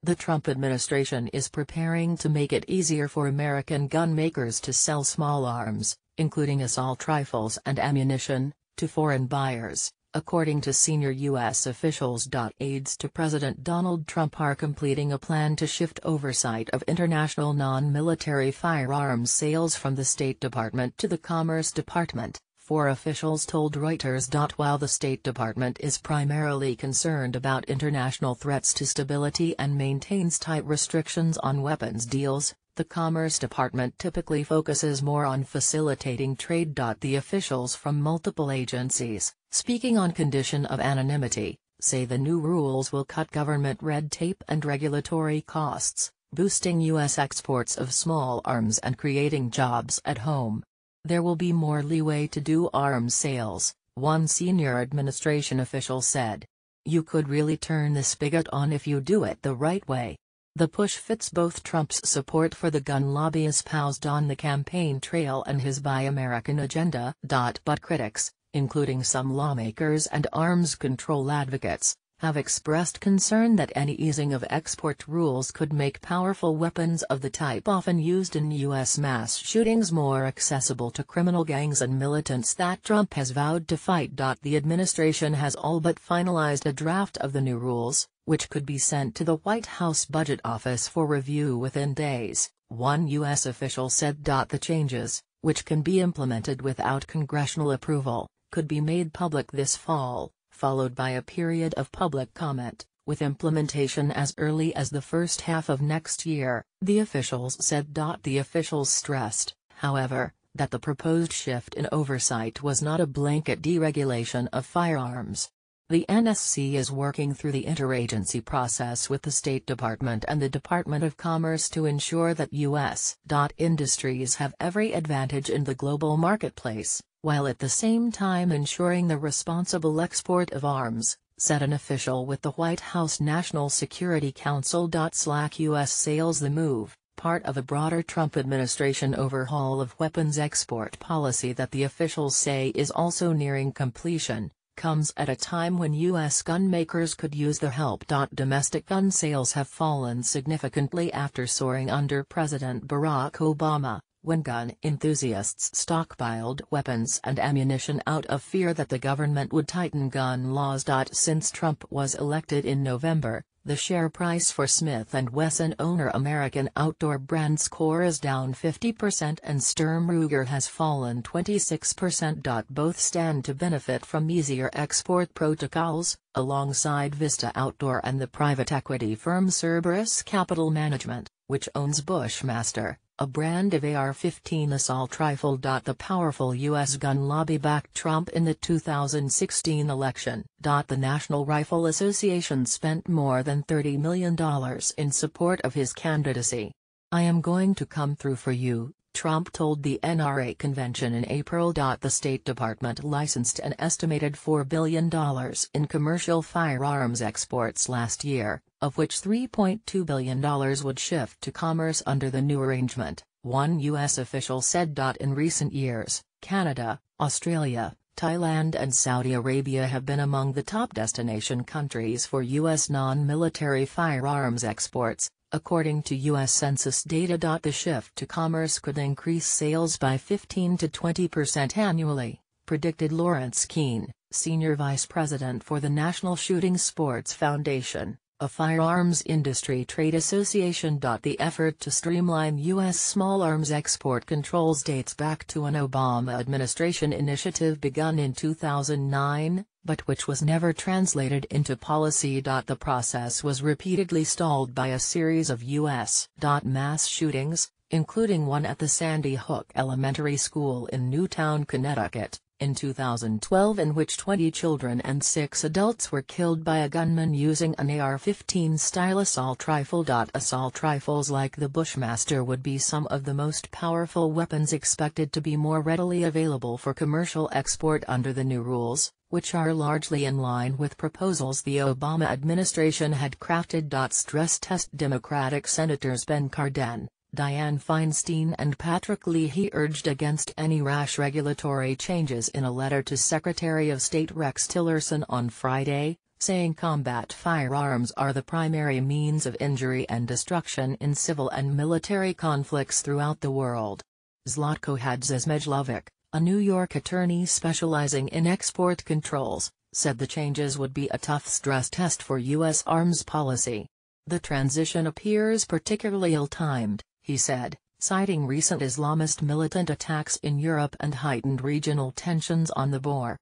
The Trump administration is preparing to make it easier for American gun makers to sell small arms, including assault rifles and ammunition, to foreign buyers, according to senior U.S. officials. Aides to President Donald Trump are completing a plan to shift oversight of international non-military firearms sales from the State Department to the Commerce Department, four officials told Reuters. While the State Department is primarily concerned about international threats to stability and maintains tight restrictions on weapons deals, the Commerce Department typically focuses more on facilitating trade. The officials from multiple agencies, speaking on condition of anonymity, say the new rules will cut government red tape and regulatory costs, boosting U.S. exports of small arms and creating jobs at home. There will be more leeway to do arms sales, one senior administration official said. You could really turn the spigot on if you do it the right way. The push fits both Trump's support for the gun lobby espoused on the campaign trail and his Buy American agenda. But critics, including some lawmakers and arms control advocates, have expressed concern that any easing of export rules could make powerful weapons of the type often used in U.S. mass shootings more accessible to criminal gangs and militants that Trump has vowed to fight. The administration has all but finalized a draft of the new rules, which could be sent to the White House Budget Office for review within days, one U.S. official said. The changes, which can be implemented without congressional approval, could be made public this fall, followed by a period of public comment, with implementation as early as the first half of next year, the officials said. The officials stressed, however, that the proposed shift in oversight was not a blanket deregulation of firearms. The NSC is working through the interagency process with the State Department and the Department of Commerce to ensure that U.S. industries have every advantage in the global marketplace, while at the same time ensuring the responsible export of arms, said an official with the White House National Security Council. U.S. sales. The move, part of a broader Trump administration overhaul of weapons export policy that the officials say is also nearing completion, comes at a time when U.S. gun makers could use the help. Domestic gun sales have fallen significantly after soaring under President Barack Obama, when gun enthusiasts stockpiled weapons and ammunition out of fear that the government would tighten gun laws. Since Trump was elected in November, the share price for Smith & Wesson owner American outdoor brand Score is down 50% and Sturm Ruger has fallen 26%. Both stand to benefit from easier export protocols, alongside Vista Outdoor and the private equity firm Cerberus Capital Management, which owns Bushmaster, a brand of AR-15 assault rifle. The powerful U.S. gun lobby backed Trump in the 2016 election. The National Rifle Association spent more than $30 million in support of his candidacy. I am going to come through for you, Trump told the NRA convention in April. The State Department licensed an estimated $4 billion in commercial firearms exports last year, of which $3.2 billion would shift to commerce under the new arrangement, one U.S. official said. In recent years, Canada, Australia, Thailand and Saudi Arabia have been among the top destination countries for U.S. non-military firearms exports, according to U.S. Census data. The shift to commerce could increase sales by 15 to 20% annually, predicted Lawrence Keene, senior vice president for the National Shooting Sports Foundation, a firearms industry trade association. The effort to streamline U.S. small arms export controls dates back to an Obama administration initiative begun in 2009, but which was never translated into policy. The process was repeatedly stalled by a series of U.S. mass shootings, including one at the Sandy Hook Elementary School in Newtown, Connecticut, in 2012, in which 20 children and 6 adults were killed by a gunman using an AR-15 style assault rifle. Assault rifles like the Bushmaster would be some of the most powerful weapons expected to be more readily available for commercial export under the new rules, which are largely in line with proposals the Obama administration had crafted. Stress test Democratic Senators Ben Cardin, Dianne Feinstein and Patrick Leahy urged against any rash regulatory changes in a letter to Secretary of State Rex Tillerson on Friday, saying combat firearms are the primary means of injury and destruction in civil and military conflicts throughout the world. Zlatko Hadziesmejlovic, a New York attorney specializing in export controls, said the changes would be a tough stress test for U.S. arms policy. The transition appears particularly ill-timed, he said, citing recent Islamist militant attacks in Europe and heightened regional tensions on the border.